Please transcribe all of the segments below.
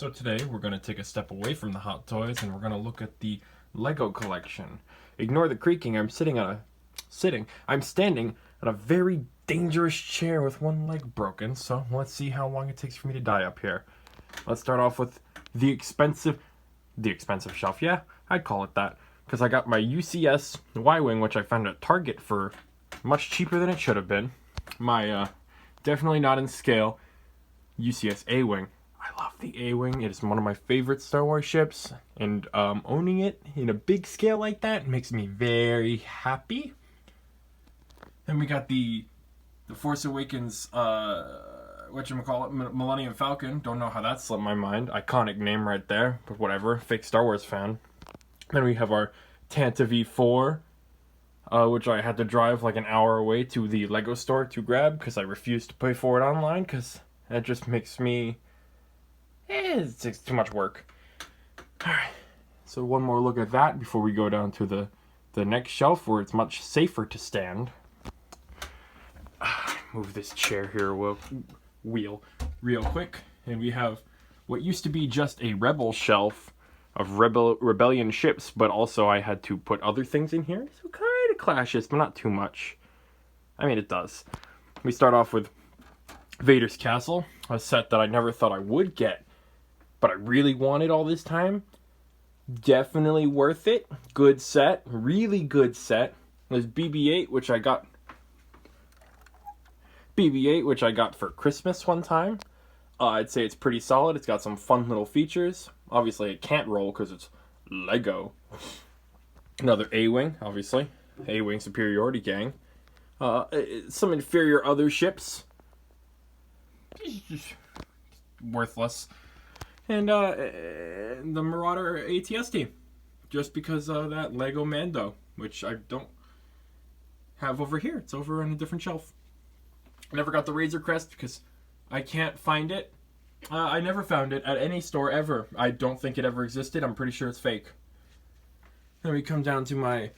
So today we're going to take a step away from the hot toys and we're going to look at the Lego collection. Ignore the creaking. I'm standing on a very dangerous chair with one leg broken. So let's see how long it takes for me to die up here. Let's start off with the expensive shelf. Yeah, I'd call it that, because I got my UCS Y-Wing, which I found at Target for much cheaper than it should have been. My definitely not in scale UCS A-Wing. I love the A-Wing. It is one of my favorite Star Wars ships, and owning it in a big scale like that makes me very happy. Then we got the Force Awakens, Millennium Falcon. Don't know how that slipped my mind. Iconic name right there, but whatever. Fake Star Wars fan. Then we have our Tanta V4, which I had to drive like an hour away to the Lego store to grab because I refused to pay for it online because that just makes me... it's too much work. Alright, so one more look at that before we go down to the next shelf where it's much safer to stand. Move this chair here wheel real quick, and we have what used to be just a Rebel shelf of Rebellion ships, but also I had to put other things in here, so kind of clashes, but not too much. I mean, it does. We start off with Vader's Castle, a set that I never thought I would get, but I really wanted all this time. Definitely worth it. Good set. Really good set. There's BB-8, which I got for Christmas one time. I'd say it's pretty solid. It's got some fun little features. Obviously, it can't roll because it's Lego. Another A-Wing, obviously. A-Wing Superiority Gang. Some inferior other ships. Worthless. And the Marauder ATST, just because of that Lego Mando, which I don't have over here. It's over on a different shelf. I never got the Razor Crest because I can't find it. I never found it at any store ever. I don't think it ever existed. I'm pretty sure it's fake. Then we come down to my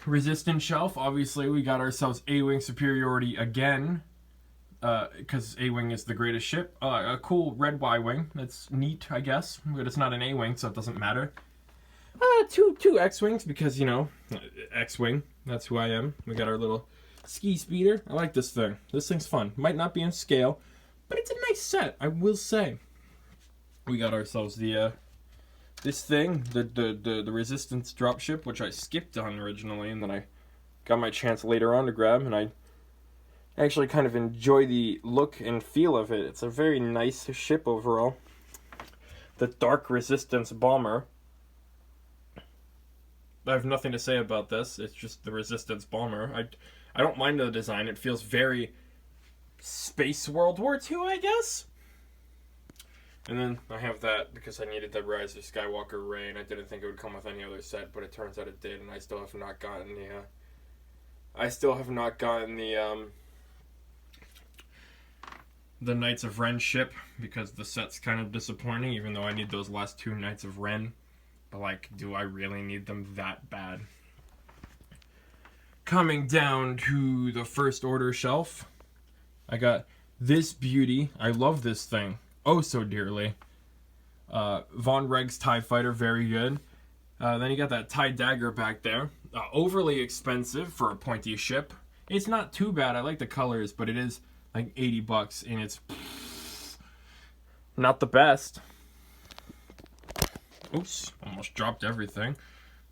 Resistance shelf. Obviously, we got ourselves A-Wing Superiority again. Because A-Wing is the greatest ship. A cool red Y-Wing. That's neat, I guess. But it's not an A-Wing, so it doesn't matter. Two X-Wings, because, you know, X-Wing. That's who I am. We got our little ski speeder. I like this thing. This thing's fun. Might not be in scale, but it's a nice set, I will say. We got ourselves the, this thing, the Resistance dropship, which I skipped on originally, and then I got my chance later on to grab, and I actually kind of enjoy the look and feel of it. It's a very nice ship overall. The Dark Resistance Bomber. I have nothing to say about this. It's just the Resistance Bomber. I don't mind the design. It feels very space World War II, I guess. And then I have that because I needed the Rise of Skywalker Ray, and I didn't think it would come with any other set, but it turns out it did, and I still have not gotten the Knights of Ren ship, because the set's kind of disappointing, even though I need those last two Knights of Ren. But, like, do I really need them that bad? Coming down to the First Order shelf, I got this beauty. I love this thing oh so dearly. Von Reg's TIE Fighter, very good. Then you got that TIE Dagger back there. Overly expensive for a pointy ship. It's not too bad. I like the colors, but it is like $80, and it's not the best. Oops, almost dropped everything.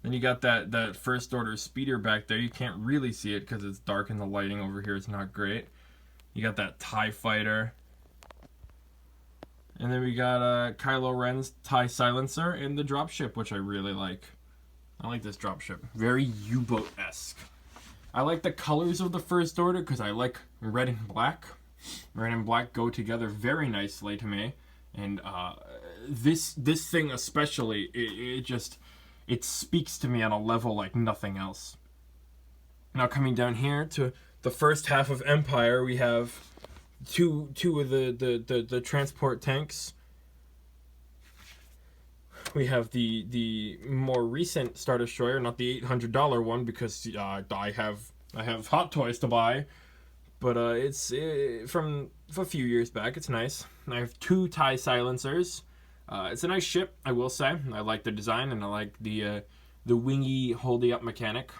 Then you got that First Order speeder back there. You can't really see it because it's dark and the lighting over here is not great. You got that TIE Fighter. And then we got Kylo Ren's TIE Silencer and the dropship, which I really like. I like this dropship. Very U-boat-esque. I like the colors of the First Order because I like red and black. Red and black go together very nicely to me. And this thing especially, it speaks to me on a level like nothing else. Now coming down here to the first half of Empire, we have two of the transport tanks. We have the more recent Star Destroyer, not the $800 one, because I have Hot Toys to buy, but it's from a few years back. It's nice. I have two TIE silencers. It's a nice ship, I will say. I like the design, and I like the wingy, holding up mechanic.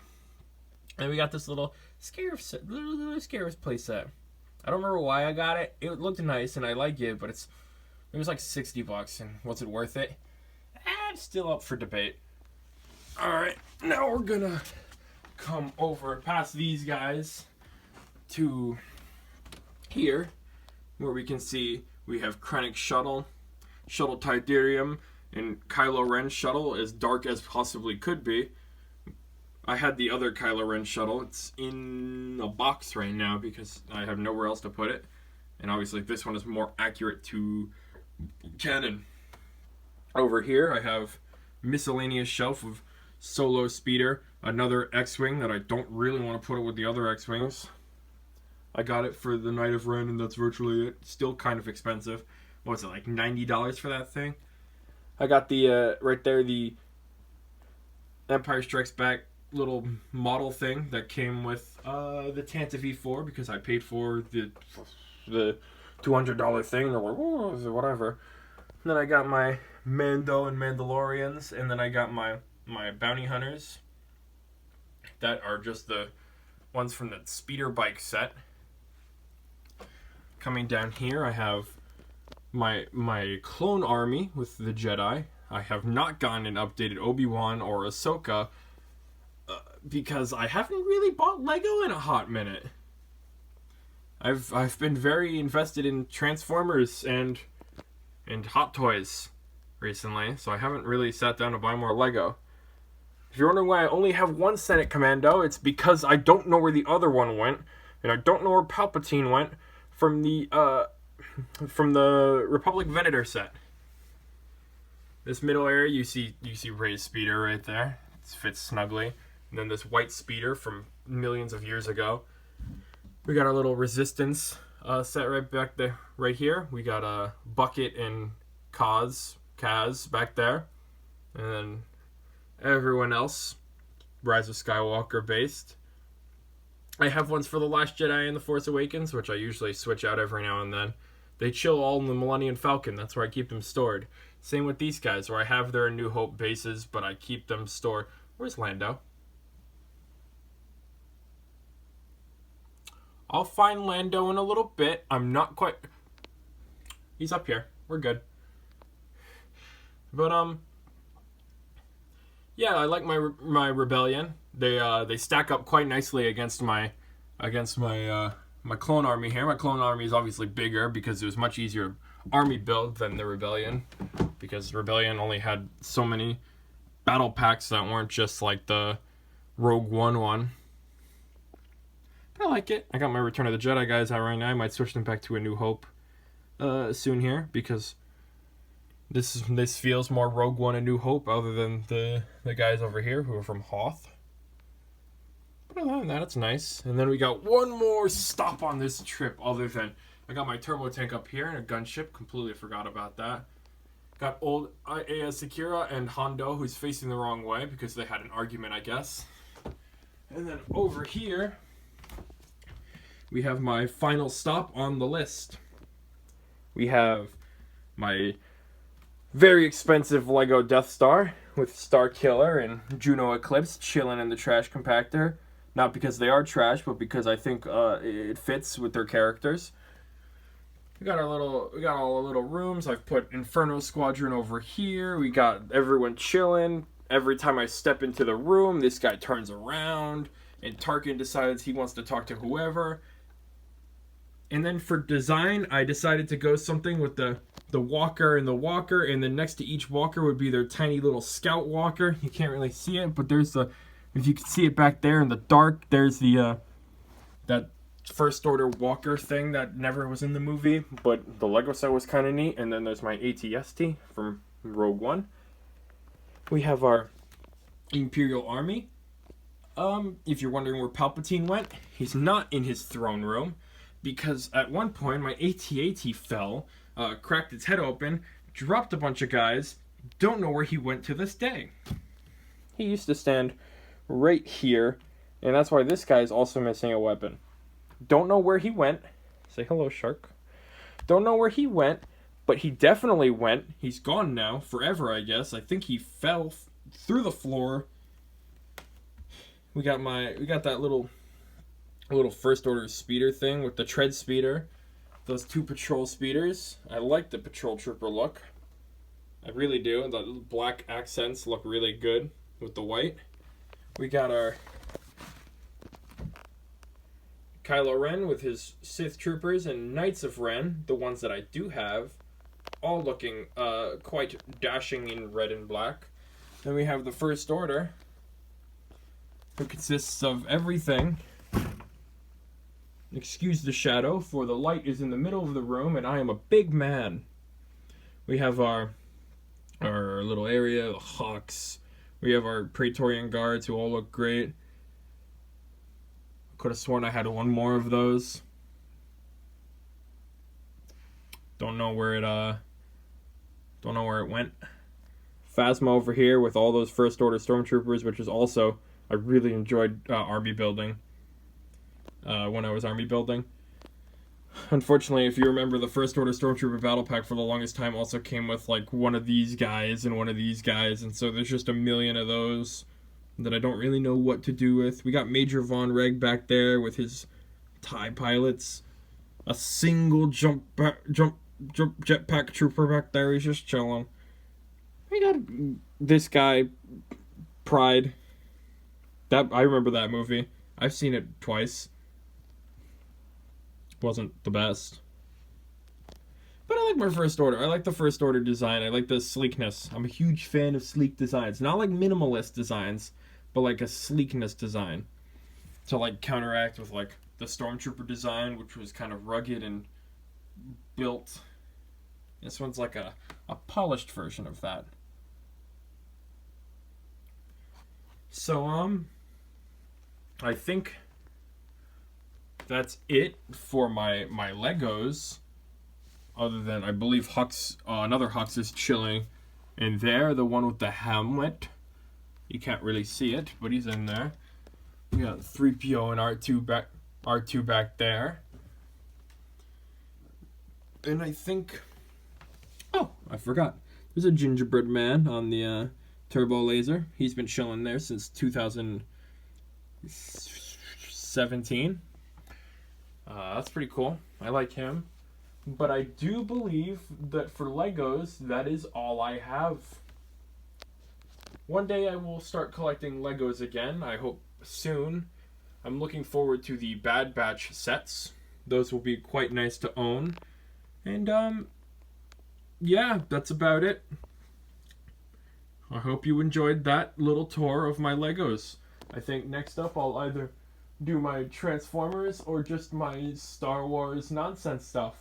And we got this little Scarif play set. I don't remember why I got it. It looked nice, and I like it, but it was like $60, and was it worth it? It's still up for debate. Alright, now we're gonna come over past these guys to here, where we can see we have Krennic Shuttle, Shuttle Tydirium, and Kylo Ren Shuttle, as dark as possibly could be. I had the other Kylo Ren Shuttle. It's in a box right now because I have nowhere else to put it. And obviously this one is more accurate to canon. Over here I have miscellaneous shelf of Solo Speeder, another X-Wing that I don't really want to put it with the other X-Wings. I got it for the Night of Ren, and that's virtually it. Still kind of expensive. What's it, like $90 for that thing? I got the, right there, the Empire Strikes Back little model thing that came with the Tanta V4 because I paid for the $200 thing. They're like, oh, whatever. And then I got my Mando and Mandalorians, and then I got my bounty hunters that are just the ones from the speeder bike set. Coming down here, I have my clone army with the Jedi. I have not gotten an updated Obi-Wan or Ahsoka because I haven't really bought Lego in a hot minute. I've been very invested in Transformers and Hot Toys recently, so I haven't really sat down to buy more Lego. If you're wondering why I only have one Senate Commando, it's because I don't know where the other one went, and I don't know where Palpatine went from the Republic Venator set. This middle area, you see Rey's speeder right there. It fits snugly. And then this white speeder from millions of years ago. We got our little Resistance set right back there, right here. We got a Bucket and Kaz back there, and then everyone else, Rise of Skywalker based. I have ones for The Last Jedi and The Force Awakens, which I usually switch out every now and then. They chill all in the Millennium Falcon. That's where I keep them stored. Same with these guys, where I have their New Hope bases, but I keep them stored. Where's Lando? I'll find Lando in a little bit. I'm not quite... He's up here. We're good. But, yeah, I like my Rebellion. They stack up quite nicely against my clone army here. My clone army is obviously bigger because it was much easier army build than the Rebellion, because Rebellion only had so many battle packs that weren't just like the Rogue One one. But I like it. I got my Return of the Jedi guys out right now. I might switch them back to A New Hope soon here, because this feels more Rogue One, A New Hope, other than the guys over here who are from Hoth. But other than that, it's nice. And then we got one more stop on this trip, other than I got my turbo tank up here and a gunship. Completely forgot about that. Got old Aya Sakura and Hondo, who's facing the wrong way because they had an argument, I guess. And then over here, we have my final stop on the list. We have my very expensive Lego Death Star with Star Killer and Juno Eclipse chilling in the trash compactor. Not because they are trash, but because I think it fits with their characters. We got all the little rooms. I've put Inferno Squadron over here. We got everyone chilling. Every time I step into the room, this guy turns around, and Tarkin decides he wants to talk to whoever. And then for design, I decided to go something with the walker, and then next to each walker would be their tiny little scout walker. You can't really see it, but there's if you can see it back there in the dark, there's that First Order walker thing that never was in the movie, but the Lego set was kind of neat. And then there's my AT-ST from Rogue One. We have our Imperial Army. If you're wondering where Palpatine went, he's not in his throne room, because at one point my AT-AT fell, cracked its head open, dropped a bunch of guys, don't know where he went to this day. He used to stand right here, and that's why this guy is also missing a weapon. Don't know where he went. Say hello, shark. Don't know where he went, but he definitely went. He's gone now, forever, I guess. I think he fell through the floor. We got that little first order speeder thing with the tread speeder. Those 2 patrol speeders. I like the patrol trooper look. I really do. The little black accents look really good with the white. We got our Kylo Ren with his Sith troopers and Knights of Ren, the ones that I do have, all looking quite dashing in red and black. Then we have the First Order, who consists of everything. Excuse the shadow, for the light is in the middle of the room, and I am a big man. We have our little area, the Hawks. We have our Praetorian Guards, who all look great. Could have sworn I had one more of those. Don't know where it went. Phasma over here with all those First Order Stormtroopers, which is also, I really enjoyed army building. When I was army building. Unfortunately, if you remember, the First Order Stormtrooper Battle Pack for the longest time also came with like one of these guys and one of these guys, and so there's just a million of those that I don't really know what to do with. We got Major Von Reg back there with his TIE pilots. A single jump jetpack trooper back there. He's just chilling. We got this guy, Pride. I remember that movie. I've seen it twice. Wasn't the best. But I like my First Order. I like the First Order design. I like the sleekness. I'm a huge fan of sleek designs. Not like minimalist designs, but like a sleekness design. To like counteract with like the Stormtrooper design, which was kind of rugged and built. This one's like a polished version of that. So, I think that's it for my Legos. Other than, I believe Hux, another Hux is chilling in there. The one with the helmet. You can't really see it, but he's in there. We got 3PO and R2 back there. And I think... Oh, I forgot. There's a gingerbread man on the turbo laser. He's been chilling there since 2017. That's pretty cool. I like him. But I do believe that for Legos, that is all I have. One day I will start collecting Legos again. I hope soon. I'm looking forward to the Bad Batch sets. Those will be quite nice to own. And, yeah, that's about it. I hope you enjoyed that little tour of my Legos. I think next up I'll either do my Transformers or just my Star Wars nonsense stuff.